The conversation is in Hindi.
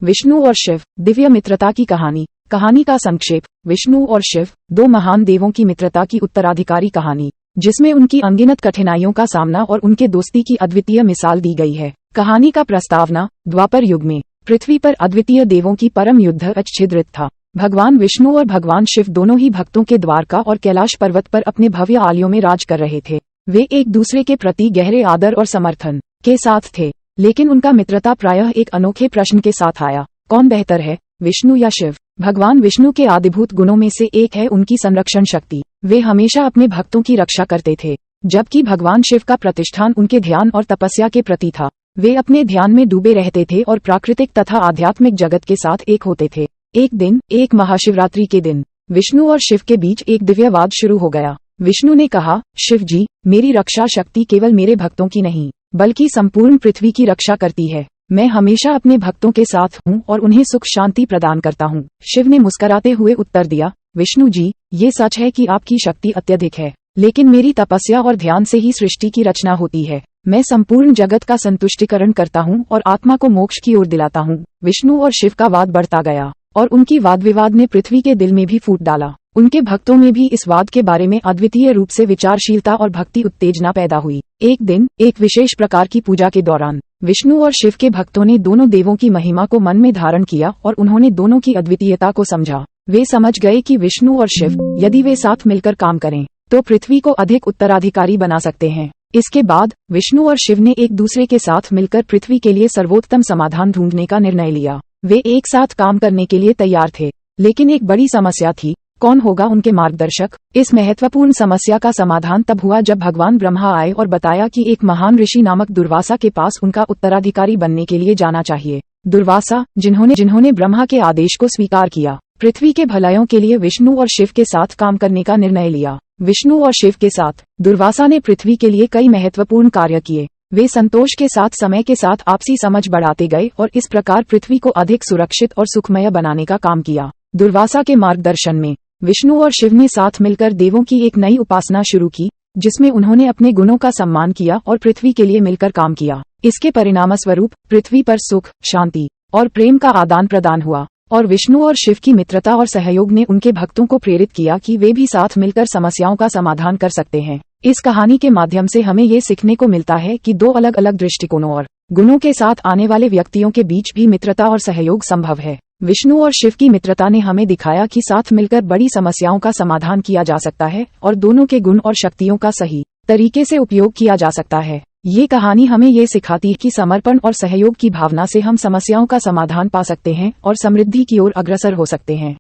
विष्णु और शिव, दिव्य मित्रता की कहानी। कहानी का संक्षेप। विष्णु और शिव, दो महान देवों की मित्रता की उत्तराधिकारी कहानी, जिसमें उनकी अनगिनत कठिनाइयों का सामना और उनके दोस्ती की अद्वितीय मिसाल दी गई है। कहानी का प्रस्तावना। द्वापर युग में पृथ्वी पर अद्वितीय देवों की परम युद्ध छिद्रित था। भगवान विष्णु और भगवान शिव दोनों ही भक्तों के द्वारका और कैलाश पर्वत पर अपने भव्य आलियों में राज कर रहे थे। वे एक दूसरे के प्रति गहरे आदर और समर्थन के साथ थे, लेकिन उनका मित्रता प्रायः एक अनोखे प्रश्न के साथ आया। कौन बेहतर है, विष्णु या शिव? भगवान विष्णु के आदिभूत गुणों में से एक है उनकी संरक्षण शक्ति। वे हमेशा अपने भक्तों की रक्षा करते थे, जबकि भगवान शिव का प्रतिष्ठान उनके ध्यान और तपस्या के प्रति था। वे अपने ध्यान में डूबे रहते थे और प्राकृतिक तथा आध्यात्मिक जगत के साथ एक होते थे। एक दिन, एक महाशिवरात्रि के दिन, विष्णु और शिव के बीच एक दिव्य वाद शुरू हो गया। विष्णु ने कहा, शिव जी, मेरी रक्षा शक्ति केवल मेरे भक्तों की नहीं, बल्कि संपूर्ण पृथ्वी की रक्षा करती है। मैं हमेशा अपने भक्तों के साथ हूँ और उन्हें सुख शांति प्रदान करता हूँ। शिव ने मुस्कुराते हुए उत्तर दिया, विष्णु जी, ये सच है कि आपकी शक्ति अत्यधिक है, लेकिन मेरी तपस्या और ध्यान से ही सृष्टि की रचना होती है। मैं संपूर्ण जगत का संतुष्टिकरण करता हूँ और आत्मा को मोक्ष की ओर दिलाता हूँ। विष्णु और शिव का वाद बढ़ता गया और उनकी वाद विवाद ने पृथ्वी के दिल में भी फूट डाला। उनके भक्तों में भी इस वाद के बारे में अद्वितीय रूप से विचारशीलता और भक्ति उत्तेजना पैदा हुई। एक दिन, एक विशेष प्रकार की पूजा के दौरान, विष्णु और शिव के भक्तों ने दोनों देवों की महिमा को मन में धारण किया और उन्होंने दोनों की अद्वितीयता को समझा। वे समझ गए कि विष्णु और शिव, यदि वे साथ मिलकर काम करें, तो पृथ्वी को अधिक उत्तराधिकारी बना सकते हैं। इसके बाद विष्णु और शिव ने एक दूसरे के साथ मिलकर पृथ्वी के लिए सर्वोत्तम समाधान ढूंढने का निर्णय लिया। वे एक साथ काम करने के लिए तैयार थे, लेकिन एक बड़ी समस्या थी, कौन होगा उनके मार्गदर्शक? इस महत्वपूर्ण समस्या का समाधान तब हुआ जब भगवान ब्रह्मा आए और बताया कि एक महान ऋषि नामक दुर्वासा के पास उनका उत्तराधिकारी बनने के लिए जाना चाहिए। दुर्वासा, जिन्होंने ब्रह्मा के आदेश को स्वीकार किया, पृथ्वी के भलाइयों के लिए विष्णु और शिव के साथ काम करने का निर्णय लिया। विष्णु और शिव के साथ दुर्वासा ने पृथ्वी के लिए कई महत्वपूर्ण कार्य किए। वे संतोष के साथ समय के साथ आपसी समझ बढ़ाते गए और इस प्रकार पृथ्वी को अधिक सुरक्षित और सुखमय बनाने का काम किया। दुर्वासा के मार्गदर्शन में विष्णु और शिव ने साथ मिलकर देवों की एक नई उपासना शुरू की, जिसमें उन्होंने अपने गुणों का सम्मान किया और पृथ्वी के लिए मिलकर काम किया। इसके परिणामस्वरूप पृथ्वी पर सुख, शांति और प्रेम का आदान प्रदान हुआ और विष्णु और शिव की मित्रता और सहयोग ने उनके भक्तों को प्रेरित किया कि वे भी साथ मिलकर समस्याओं का समाधान कर सकते हैं। इस कहानी के माध्यम से हमें ये सीखने को मिलता है कि दो अलग अलग दृष्टिकोणों और गुणों के साथ आने वाले व्यक्तियों के बीच भी मित्रता और सहयोग संभव है। विष्णु और शिव की मित्रता ने हमें दिखाया कि साथ मिलकर बड़ी समस्याओं का समाधान किया जा सकता है और दोनों के गुण और शक्तियों का सही तरीके से उपयोग किया जा सकता है। ये कहानी हमें ये सिखाती है कि समर्पण और सहयोग की भावना से हम समस्याओं का समाधान पा सकते हैं और समृद्धि की ओर अग्रसर हो सकते हैं।